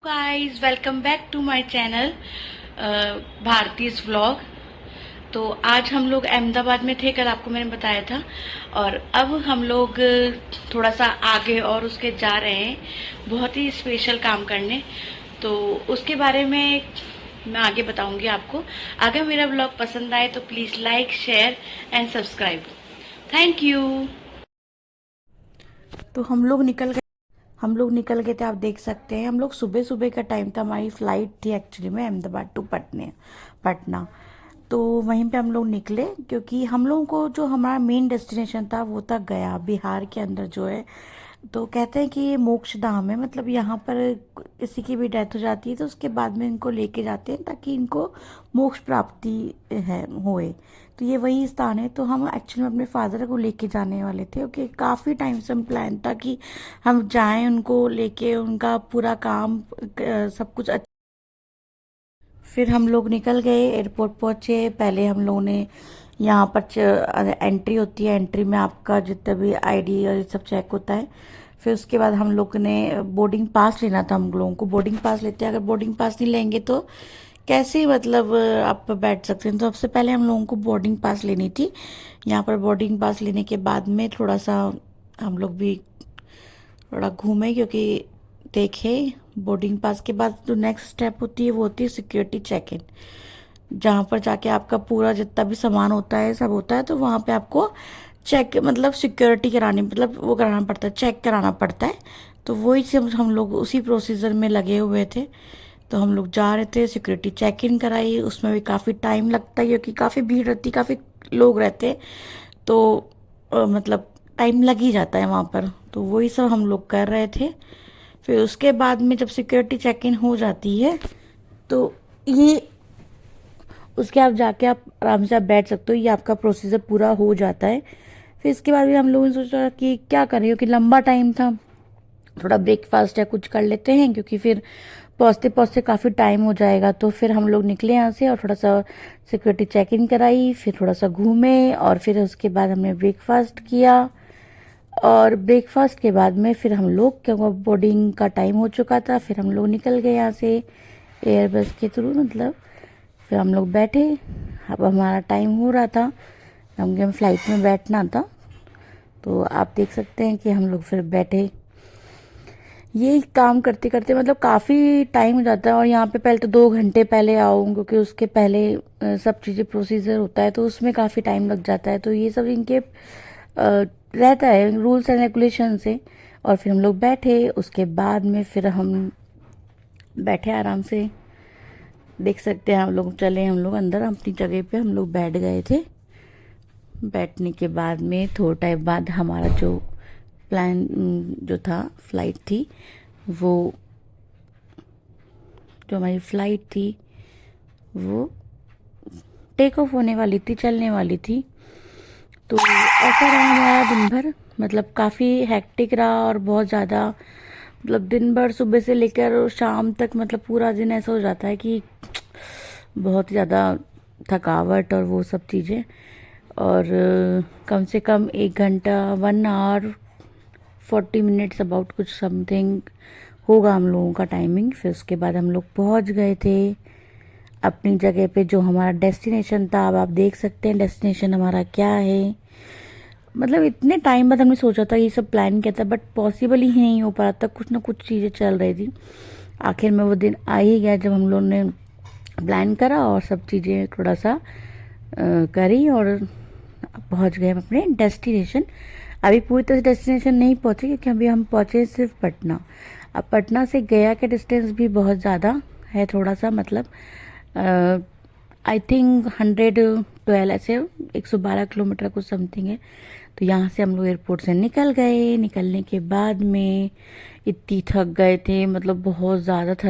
Guys welcome back to my channel Bharti's vlog. तो आज हम लोग अहमदाबाद में थे, कल आपको मैंने बताया था। और अब हम लोग थोड़ा सा आगे और उसके जा रहे हैं बहुत ही स्पेशल काम करने। तो उसके बारे में मैं आगे बताऊंगी आपको। अगर मेरा व्लॉग पसंद आए तो please like share and subscribe. Thank you. तो हम लोग निकल गए थे, आप देख सकते हैं। हम लोग सुबह सुबह का टाइम था, हमारी फ़्लाइट थी एक्चुअली में अहमदाबाद टू पटना। तो वहीं पे हम लोग निकले, क्योंकि हम लोगों को जो हमारा मेन डेस्टिनेशन था वो था गया, बिहार के अंदर जो है। तो कहते हैं कि ये मोक्ष धाम है, मतलब यहाँ पर किसी की भी डेथ हो जाती है तो उसके बाद में इनको लेके जाते हैं ताकि इनको मोक्ष प्राप्ति है होए। तो ये वही स्थान है। तो हम एक्चुअली में अपने फादर को लेके जाने वाले थे, ओके। काफ़ी टाइम से हम प्लान था कि हम जाएं उनको लेके, उनका पूरा काम सब कुछ फिर हम लोग निकल गए, एयरपोर्ट पहुंचे। पहले हम लोगों ने यहाँ पर एंट्री होती है, एंट्री में आपका जितना भी आईडी और ये सब चेक होता है। फिर उसके बाद हम लोग ने बोर्डिंग पास लेना था। हम लोगों को बोर्डिंग पास लेते हैं, अगर बोर्डिंग पास नहीं लेंगे तो कैसे मतलब आप बैठ सकते हैं। तो सबसे पहले हम लोगों को बोर्डिंग पास लेनी थी। यहाँ पर बोर्डिंग पास लेने के बाद में थोड़ा सा हम लोग भी थोड़ा घूमे, क्योंकि देखे बोर्डिंग पास के बाद जो नेक्स्ट स्टेप होती है वो होती है सिक्योरिटी चेक इन, जहाँ पर जाके आपका पूरा जितना भी सामान होता है सब होता है। तो वहाँ पे आपको चेक मतलब सिक्योरिटी करानी, मतलब वो कराना पड़ता है, चेक कराना पड़ता है। तो वही से हम लोग उसी प्रोसीजर में लगे हुए थे। तो हम लोग जा रहे थे, सिक्योरिटी चेक इन कराई। उसमें भी काफ़ी टाइम लगता है क्योंकि काफ़ी भीड़ रहती, काफ़ी लोग रहते हैं। तो मतलब टाइम लग ही जाता है वहाँ पर। तो वही सब हम लोग कर रहे थे। फिर उसके बाद में जब सिक्योरिटी चेक इन हो जाती है तो ये उसके आप जाके आप आराम से आप बैठ सकते हो, ये आपका प्रोसीजर पूरा हो जाता है। फिर इसके बाद भी हम लोगों ने सोचा कि क्या करें, क्योंकि लंबा टाइम था, थोड़ा ब्रेकफास्ट या कुछ कर लेते हैं, क्योंकि फिर पहुँचते पहुँचते काफ़ी टाइम हो जाएगा। तो फिर हम लोग निकले यहाँ से और थोड़ा सा सिक्योरिटी चेक इन कराई, फिर थोड़ा सा घूमे और फिर उसके बाद हमने ब्रेकफास्ट किया। और ब्रेकफास्ट के बाद में फिर हम लोग, क्योंकि बोर्डिंग का टाइम हो चुका था, फिर हम लोग निकल गए यहाँ से एयरबस के थ्रू, मतलब फिर हम लोग बैठे। अब हमारा टाइम हो रहा था, हमें फ्लाइट में बैठना था। तो आप देख सकते हैं कि हम लोग फिर बैठे। ये काम करते करते मतलब काफ़ी टाइम हो जाता है। और यहाँ पे पहले तो 2 घंटे पहले आओ, क्योंकि उसके पहले सब चीज़ें प्रोसीजर होता है, तो उसमें काफ़ी टाइम लग जाता है। तो ये सब इनके रहता है रूल्स एंड रेगुलेशन से। और फिर हम लोग बैठे, उसके बाद में फिर हम बैठे आराम से, देख सकते हैं हम लोग। चले हम लोग अंदर अपनी जगह पे, हम लोग बैठ गए थे। बैठने के बाद में थोड़ा टाइम बाद हमारा जो प्लान जो था, फ्लाइट थी, वो जो हमारी फ्लाइट थी वो टेक ऑफ होने वाली थी, चलने वाली थी। तो ऐसा रहा हमारा दिन भर, मतलब काफ़ी हेक्टिक रहा और बहुत ज़्यादा, मतलब दिन भर सुबह से लेकर शाम तक, मतलब पूरा दिन ऐसा हो जाता है कि बहुत ज़्यादा थकावट और वो सब चीज़ें। और कम से कम 1 घंटा 1 आवर 40 मिनट्स अबाउट कुछ समथिंग होगा हम लोगों का टाइमिंग। फिर उसके बाद हम लोग पहुंच गए थे अपनी जगह पे, जो हमारा डेस्टिनेशन था। अब आप देख सकते हैं डेस्टिनेशन हमारा क्या है। मतलब इतने टाइम बाद हमने सोचा था ये सब प्लान किया था, बट पॉसिबल ही नहीं हो पा रहा था, कुछ ना कुछ चीज़ें चल रही थी। आखिर में वो दिन आ ही गया जब हम लोगों ने प्लान करा और सब चीज़ें थोड़ा सा करी और पहुंच गए हम अपने डेस्टिनेशन। अभी पूरी तरह से डेस्टिनेशन नहीं पहुंचे, क्योंकि अभी हम पहुंचे सिर्फ पटना। अब पटना से गया का डिस्टेंस भी बहुत ज़्यादा है, थोड़ा सा मतलब आई थिंक 112 ऐसे 112 किलोमीटर कुछ समथिंग है। तो यहाँ से हम लोग एयरपोर्ट से निकल गए। निकलने के बाद में इतनी थक गए थे, मतलब बहुत ज़्यादा थक